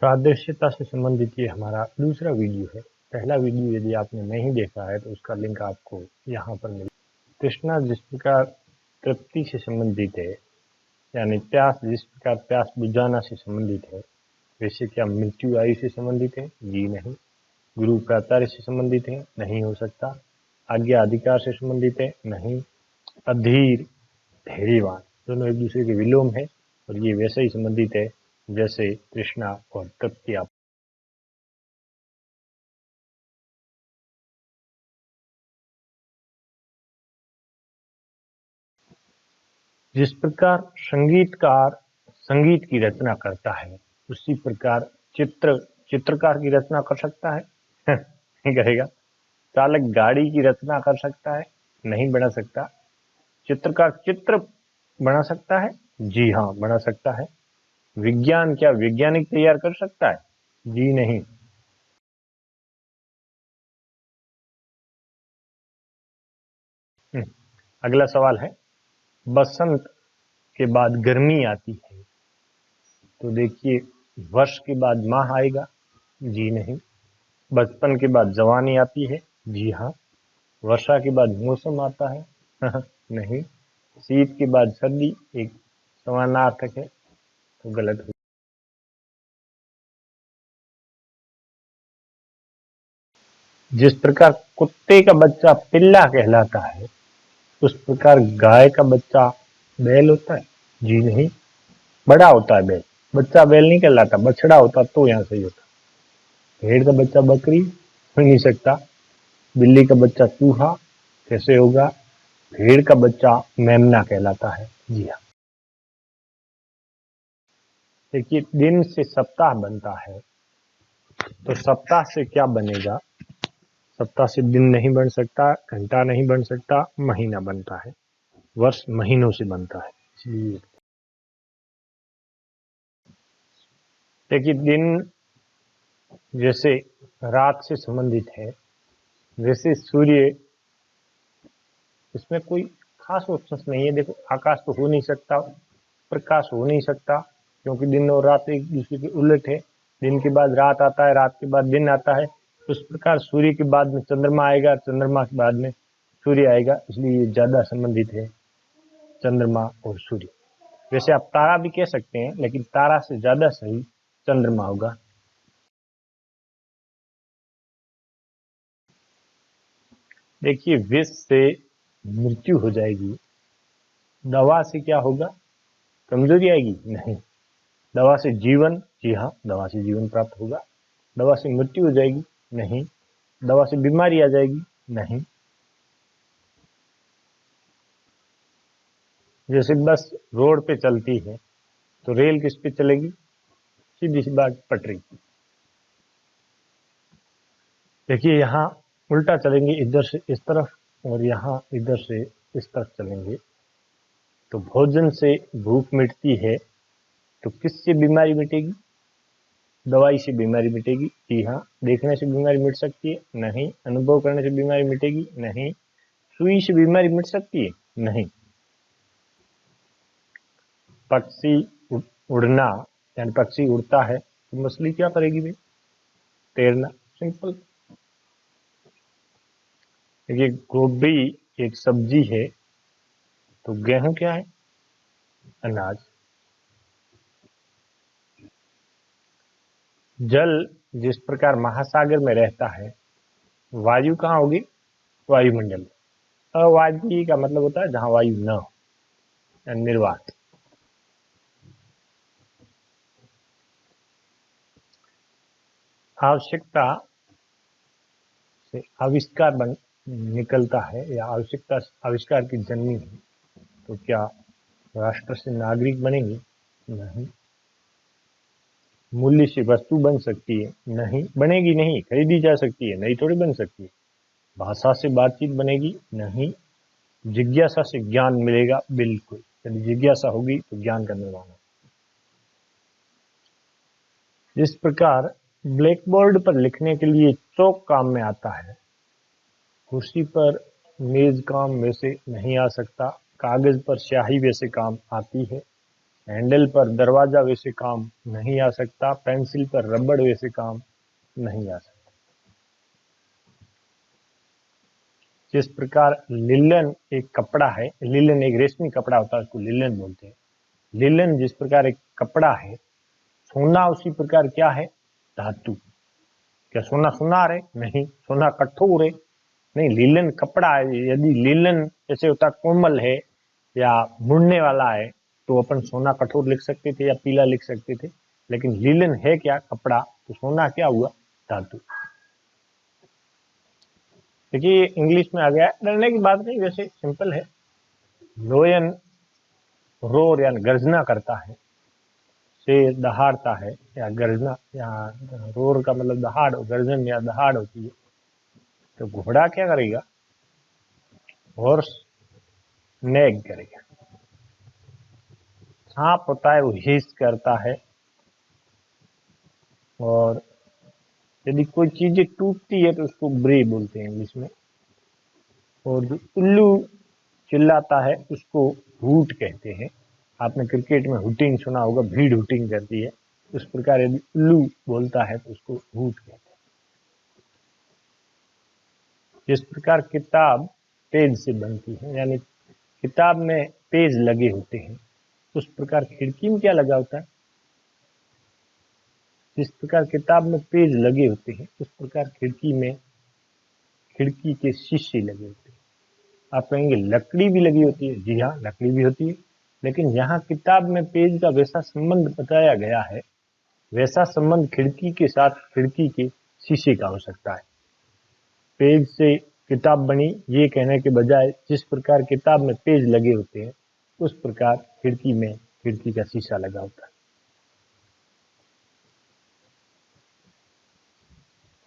सादृश्यता से संबंधित ये हमारा दूसरा वीडियो है। पहला वीडियो यदि आपने नहीं देखा है तो उसका लिंक आपको यहाँ पर मिले। तृष्णा जिस प्रकार तृप्ति से संबंधित है, यानी प्यास जिस प्रकार प्यास बुझाना से संबंधित है, वैसे क्या मृत्यु आयु से संबंधित है? जी नहीं। गुरु प्राचार्य से संबंधित है? नहीं हो सकता। आज्ञा अधिकार से संबंधित है? नहीं। अधीर धैर्यवान दोनों एक दूसरे के विलोम है और ये वैसे ही संबंधित है जैसे तृष्णा और तृप्ति। आप जिस प्रकार संगीतकार संगीत की रचना करता है, उसी प्रकार चित्रकार की रचना कर सकता है? नहीं करेगा। चालक गाड़ी की रचना कर सकता है? नहीं बना सकता। चित्रकार चित्र बना सकता है? जी हाँ, बना सकता है। विज्ञान क्या वैज्ञानिक तैयार कर सकता है? जी नहीं। अगला सवाल है, बसंत के बाद गर्मी आती है, तो देखिए वर्ष के बाद माह आएगा? जी नहीं। बचपन के बाद जवानी आती है? जी हाँ। वर्षा के बाद मौसम आता है? नहीं। शीत के बाद सर्दी एक समानार्थक है, तो गलत हो। जिस प्रकार कुत्ते का बच्चा पिल्ला कहलाता है, उस प्रकार गाय का बच्चा बैल होता है? जी नहीं। बड़ा होता है बैल, बच्चा बैल नहीं कहलाता। बछड़ा होता तो यहाँ सही होता। भेड़ का बच्चा बकरी हो नहीं सकता। बिल्ली का बच्चा चूहा कैसे होगा? भेड़ का बच्चा मेमना कहलाता है। जी हाँ। देखिए दिन से सप्ताह बनता है, तो सप्ताह से क्या बनेगा? सप्ताह से दिन नहीं बन सकता, घंटा नहीं बन सकता, महीना बनता है। वर्ष महीनों से बनता है, इसलिए देखिए दिन जैसे रात से संबंधित है, वैसे सूर्य, इसमें कोई खास ऑप्शन नहीं है। देखो आकाश तो हो नहीं सकता, प्रकाश हो नहीं सकता, क्योंकि दिन और रात एक दूसरे के उलट है। दिन के बाद रात आता है, रात के बाद दिन आता है। उस प्रकार सूर्य के बाद में चंद्रमा आएगा, चंद्रमा के बाद में सूर्य आएगा, इसलिए ये ज्यादा संबंधित है चंद्रमा और सूर्य। वैसे आप तारा भी कह सकते हैं, लेकिन तारा से ज्यादा सही चंद्रमा होगा। देखिए विष से मृत्यु हो जाएगी, दवा से क्या होगा? कमजोरी आएगी? नहीं। दवा से जीवन? जी हाँ, दवा से जीवन प्राप्त होगा। दवा से मृत्यु हो जाएगी? नहीं। दवा से बीमारी आ जाएगी? नहीं। जैसे बस रोड पे चलती है, तो रेल किस पे चलेगी? सीधी सी बात, पटरी। देखिए यहाँ उल्टा चलेंगे, इधर से इस तरफ और यहाँ इधर से इस तरफ चलेंगे। तो भोजन से भूख मिटती है, तो किससे बीमारी मिटेगी? दवाई से बीमारी मिटेगी? जी हाँ। देखने से बीमारी मिट सकती है? नहीं। अनुभव करने से बीमारी मिटेगी? नहीं। सुई से बीमारी मिट सकती है? नहीं। पक्षी उड़ना, यानी पक्षी उड़ता है तो मछली क्या करेगी भाई? तैरना। सिंपल। देखिए गोभी एक सब्जी है, तो गेहूं क्या है? अनाज। जल जिस प्रकार महासागर में रहता है, वायु कहाँ होगी? वायुमंडल। अवायवीय का मतलब होता है जहां वायु न हो, यानी निर्वात। आवश्यकता से आविष्कार बन निकलता है, या आवश्यकता आविष्कार की जननी है, तो क्या राष्ट्र से नागरिक बनेंगे? नहीं। मूल्य से वस्तु बन सकती है? नहीं। बनेगी नहीं, खरीदी जा सकती है, नहीं थोड़ी बन सकती है। भाषा से बातचीत बनेगी? नहीं। जिज्ञासा से ज्ञान मिलेगा? बिल्कुल। यदि जिज्ञासा होगी तो ज्ञान का निर्माण होगा। जिस प्रकार ब्लैक बोर्ड पर लिखने के लिए चौक काम में आता है, कुर्सी पर मेज काम वैसे नहीं आ सकता, कागज पर स्याही वैसे काम आती है, हैंडल पर दरवाजा वैसे काम नहीं आ सकता, पेंसिल पर रबड़ वैसे काम नहीं आ सकता। जिस प्रकार लिलन एक कपड़ा है, लिलन एक रेशमी कपड़ा होता है, उसको लिलन बोलते हैं। लिलन जिस प्रकार एक कपड़ा है, सोना उसी प्रकार क्या है, धातु। क्या सोना सुनार है? नहीं। सोना कठोर है? नहीं। लिलन कपड़ा है। यदि लिलन जैसे होता कोमल है या मुड़ने वाला है तो अपन सोना कठोर लिख सकते थे या पीला लिख सकते थे, लेकिन लिलन है क्या, कपड़ा, तो सोना क्या हुआ, धातु। देखिए इंग्लिश में आ गया, डरने की बात नहीं, वैसे सिंपल है। लोयन रोर या गर्जना करता है, शेर दहाड़ता है या गर्जना, या रोर का मतलब दहाड़, गर्जन या दहाड़ होती है। तो घोड़ा क्या करेगा, हॉर्स नेग करेगा। सांप होता है वो हिस करता है। और यदि कोई चीजें टूटती है तो उसको ब्रे बोलते हैं इंग्लिश में। और जो उल्लू चिल्लाता है उसको हूट कहते हैं। आपने क्रिकेट में हुटिंग सुना होगा, भीड़ हुटिंग करती है, उस प्रकार यदि उल्लू बोलता है तो उसको हूट कहते हैं। जिस प्रकार किताब पेज से बनती है, यानी किताब में पेज लगे होते हैं, उस प्रकार खिड़की में क्या लगा होता है, जिस प्रकार किताब में पेज लगे होते हैं उस प्रकार खिड़की में खिड़की के शीशे लगे होते हैं। आप कहेंगे लकड़ी भी लगी होती है, जी हाँ लकड़ी भी होती है, लेकिन यहाँ किताब में पेज का वैसा संबंध बताया गया है, वैसा संबंध खिड़की के साथ खिड़की के शीशे का हो सकता है। पेज से किताब बनी ये कहने के बजाय जिस प्रकार किताब में पेज लगे होते हैं उस प्रकार खिड़की में खिड़की का शीशा लगा होता है।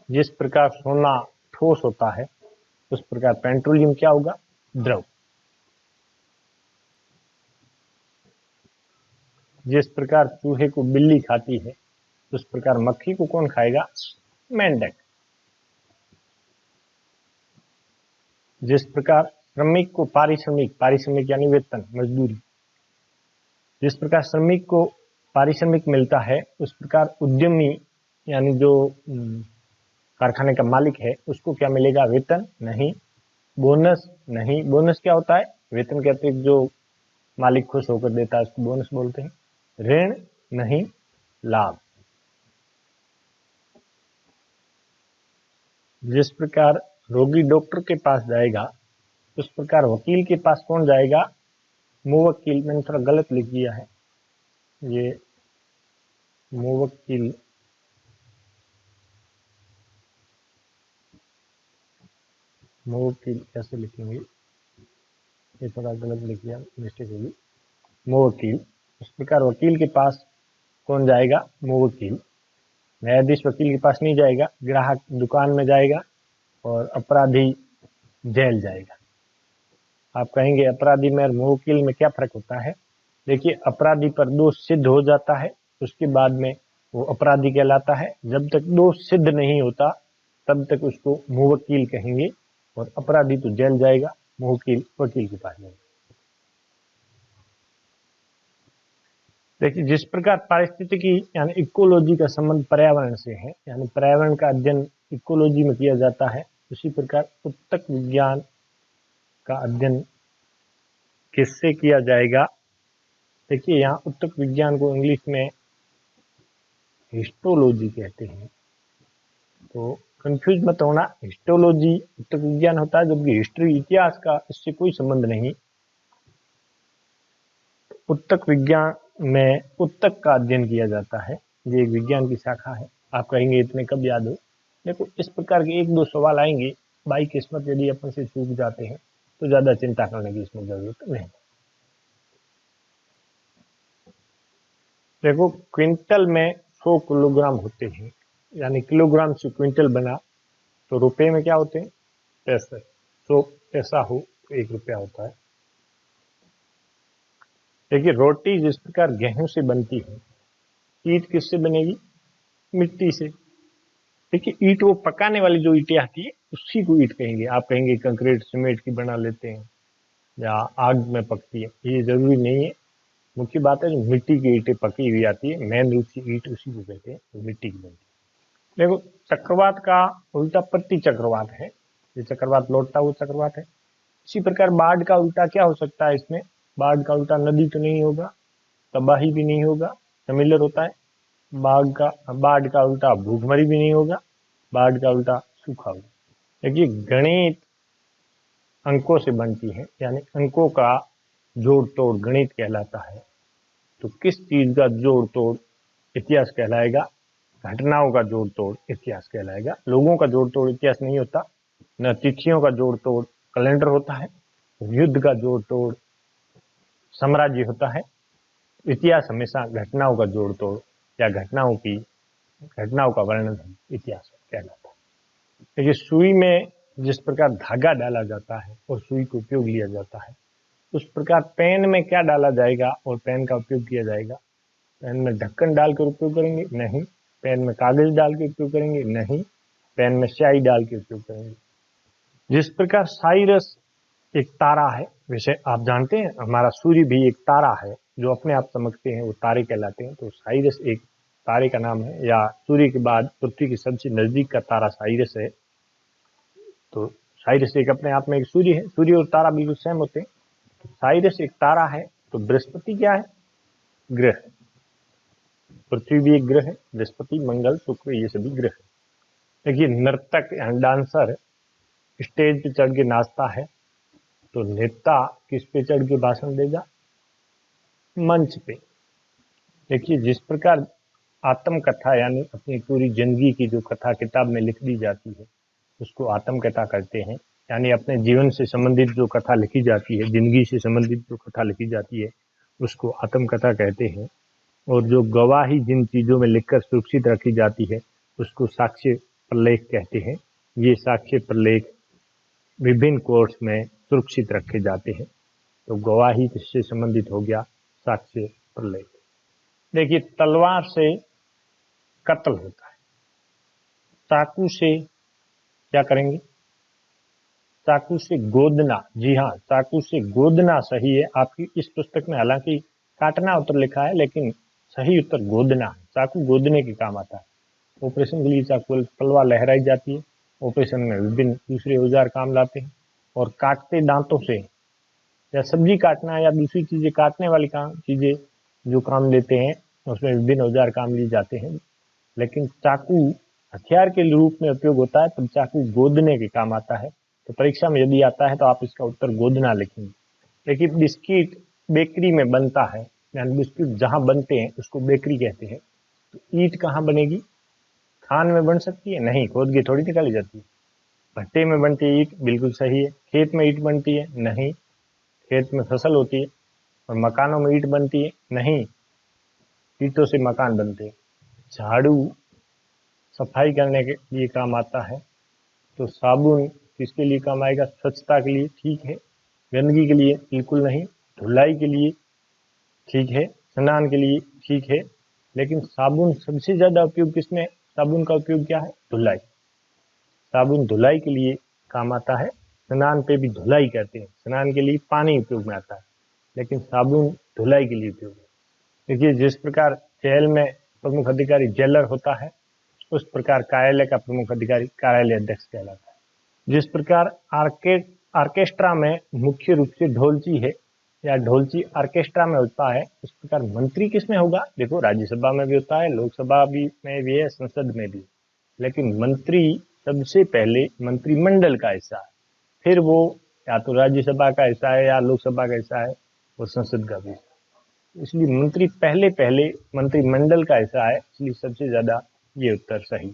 जिस प्रकार सोना ठोस होता है उस प्रकार पेट्रोलियम क्या होगा, द्रव। जिस प्रकार चूहे को बिल्ली खाती है उस प्रकार मक्खी को कौन खाएगा, मेंढक। जिस प्रकार श्रमिक को पारिश्रमिक, पारिश्रमिक यानी वेतन, मजदूरी, जिस प्रकार श्रमिक को पारिश्रमिक मिलता है उस प्रकार उद्यमी यानी जो कारखाने का मालिक है उसको क्या मिलेगा, वेतन नहीं। बोनस नहीं। बोनस क्या होता है, वेतन के अतिरिक्त जो मालिक खुश होकर देता है उसको बोनस बोलते हैं। ऋण नहीं, लाभ। जिस प्रकार रोगी डॉक्टर के पास जाएगा उस प्रकार वकील के पास कौन जाएगा, मुवक्किल। मैंने थोड़ा गलत लिख दिया है, ये मुवक्किल, मुवक्किल कैसे लिखेंगे, ये थोड़ा गलत लिख दिया, मिस्टेक होगी, मुवक्किल। इस प्रकार वकील के पास कौन जाएगा, मुवक्किल। न्यायाधीश वकील के पास नहीं जाएगा, ग्राहक दुकान में जाएगा और अपराधी जेल जाएगा। आप कहेंगे अपराधी में और मुवक्किल में क्या फर्क होता है, देखिए अपराधी पर दोष सिद्ध हो जाता है उसके बाद में वो अपराधी कहलाता है। जब तक दोष सिद्ध नहीं होता तब तक उसको मुवक्किल कहेंगे, और अपराधी तो जेल जाएगा, मुवक्किल वकील के पास जाएगा। देखिए जिस प्रकार पारिस्थितिकी यानी इकोलॉजी का संबंध पर्यावरण से है, यानी पर्यावरण का अध्ययन इकोलॉजी में किया जाता है, उसी प्रकार उत्तक विज्ञान का अध्ययन किससे किया जाएगा। देखिए यहाँ उत्तक विज्ञान को इंग्लिश में हिस्टोलॉजी कहते हैं, तो कंफ्यूज मत होना, हिस्टोलॉजी उत्तक विज्ञान होता है, जबकि हिस्ट्री इतिहास का इससे कोई संबंध नहीं। उत्तक विज्ञान में उत्तक का अध्ययन किया जाता है, ये एक विज्ञान की शाखा है। आप कहेंगे इतने कब याद हो, देखो इस प्रकार के एक दो सवाल आएंगे, बाई किस्मत यदि अपन से चूक जाते हैं तो ज्यादा चिंता करने की इसमें जरूरत नहीं। देखो क्विंटल में 100 किलोग्राम होते हैं, यानी किलोग्राम से क्विंटल बना तो रुपए में क्या होते हैं, पैसे। 100 पैसा हो तो 1 रुपया होता है। देखिए रोटी जिस प्रकार गेहूं से बनती है, ईंट किससे बनेगी, मिट्टी से। देखिए ईंट वो पकाने वाली जो ईंटें आती है उसी को ईंट कहेंगे। आप कहेंगे कंक्रीट सीमेंट की बना लेते हैं या आग में पकती है, ये जरूरी नहीं है। मुख्य बात है जो मिट्टी की ईंटें पकी हुई आती है, मेन रूप से ईंट उसी को कहते हैं जो मिट्टी की बनती है। देखो, चक्रवात का उल्टा प्रति चक्रवात है, ये चक्रवात लौटता हुआ चक्रवात है। इसी प्रकार बाढ़ का उल्टा क्या हो सकता है इसमें? बाढ़ का उल्टा नदी तो नहीं होगा, तबाही भी नहीं होगा, सिमिलर होता है। बाढ़ का उल्टा भूखमरी भी नहीं होगा, बाढ़ का उल्टा सूखा होगा। देखिए, गणित अंकों से बनती है, यानी अंकों का जोड़ तोड़ गणित कहलाता है। तो किस चीज का जोड़ तोड़ इतिहास कहलाएगा? घटनाओं का जोड़ तोड़ इतिहास कहलाएगा। लोगों का जोड़ तोड़ इतिहास नहीं होता, न तिथियों का जोड़ तोड़ कैलेंडर होता है, युद्ध का जोड़ तोड़ साम्राज्य होता है। इतिहास हमेशा घटनाओं का जोड़ तोड़ या घटनाओं का वर्णन इतिहास कहलाता है। देखिए, सुई में जिस प्रकार धागा डाला जाता है और सुई को उपयोग लिया जाता है, उस प्रकार पेन में क्या डाला जाएगा और पेन का उपयोग किया जाएगा? पेन में ढक्कन डालकर उपयोग करेंगे? नहीं। पेन में कागज डाल के उपयोग करेंगे? नहीं। पेन में स्याही डाल के उपयोग करेंगे। जिस प्रकार साइरस एक तारा है, वैसे आप जानते हैं हमारा सूर्य भी एक तारा है, जो अपने आप चमकते हैं वो तारे कहलाते हैं। तो साइरस एक तारे का नाम है, या सूर्य के बाद पृथ्वी के सबसे नजदीक का तारा साइरस है। तो साइरस एक अपने आप में एक सूर्य है, सूर्य और तारा बिल्कुल सेम होते हैं। तो साइरस एक तारा है। तो बृहस्पति क्या है? ग्रह। पृथ्वी भी एक ग्रह है, बृहस्पति, मंगल, शुक्र, ये सभी ग्रह है। देखिए, नर्तक या डांसर स्टेज पे चढ़ के नाचता है, तो नेता किस पे चढ़ के भाषण देगा? मंच पे। देखिए, जिस प्रकार आत्मकथा यानी अपनी पूरी जिंदगी की जो कथा किताब में लिख दी जाती है उसको आत्मकथा कहते हैं। यानी अपने जीवन से संबंधित जो कथा लिखी जाती है, जिंदगी से संबंधित जो कथा लिखी जाती है उसको आत्मकथा कहते हैं। और जो गवाही जिन चीजों में लिखकर सुरक्षित रखी जाती है उसको साक्ष्य प्रलेख कहते हैं। ये साक्ष्य प्रलेख विभिन्न कोर्स में सुरक्षित रखे जाते हैं। तो गवाही से संबंधित हो गया साक्ष्य प्रलेख। देखिए, तलवार से कत्ल होता है, चाकू से क्या करेंगे? चाकू से गोदना। जी हाँ, चाकू से गोदना सही है। आपकी इस पुस्तक में हालांकि काटना उत्तर लिखा है, लेकिन सही उत्तर गोदना है। चाकू गोदने के काम आता है। ऑपरेशन के लिए चाकू तलवार लहराई जाती है। ऑपरेशन में विभिन्न दूसरे औजार काम लाते हैं। और काटते दांतों से, या सब्जी काटना या दूसरी चीजें काटने वाली चीजें जो काम लेते हैं उसमें विभिन्न औजार काम लिए जाते हैं। लेकिन चाकू हथियार के रूप में उपयोग होता है, तब चाकू गोदने के काम आता है। तो परीक्षा में यदि आता है तो आप इसका उत्तर गोदना लिखेंगे। देखिए, बिस्किट बेकरी में बनता है, यानी बिस्किट जहां बनते हैं उसको बेकरी कहते हैं। तो ईंट कहाँ बनेगी? खान में बन सकती है? नहीं, खोद के थोड़ी निकाली जाती है। भट्टे में बनती है ईंट, बिल्कुल सही है। खेत में ईंट बनती है? नहीं, खेत में फसल होती है। और मकानों में ईंट बनती है? नहीं, ईंटों से मकान बनते हैं। झाड़ू सफाई करने के लिए काम आता है। तो साबुन किसके लिए काम आएगा? स्वच्छता के लिए, ठीक है। गंदगी के लिए बिल्कुल नहीं। धुलाई के लिए ठीक है। स्नान के लिए ठीक है। लेकिन साबुन सबसे ज्यादा उपयोग किसमें? साबुन का उपयोग क्या है? धुलाई। साबुन धुलाई के लिए काम आता है। स्नान पे भी धुलाई करते हैं, स्नान के लिए पानी उपयोग में आता है, लेकिन साबुन धुलाई के लिए उपयोग है। देखिए, जिस प्रकार जेल में प्रमुख अधिकारी जेलर होता है, उस प्रकार कार्यालय का प्रमुख अधिकारी कार्यालय अध्यक्ष कहलाता है। जिस प्रकार ऑर्केस्ट्रा में मुख्य रूप से ढोलची है, या ढोलची ऑर्केस्ट्रा में होता है, उस प्रकार मंत्री किसमें होगा? देखो, राज्यसभा में भी होता है, लोकसभा में भी है, संसद में भी। लेकिन मंत्री सबसे पहले मंत्रिमंडल का हिस्सा है, फिर वो या तो राज्यसभा का हिस्सा है, या लोकसभा का हिस्सा है, और संसद का भी। इसलिए मंत्री पहले मंत्रिमंडल का हिस्सा है, इसलिए सबसे ज्यादा ये उत्तर सही।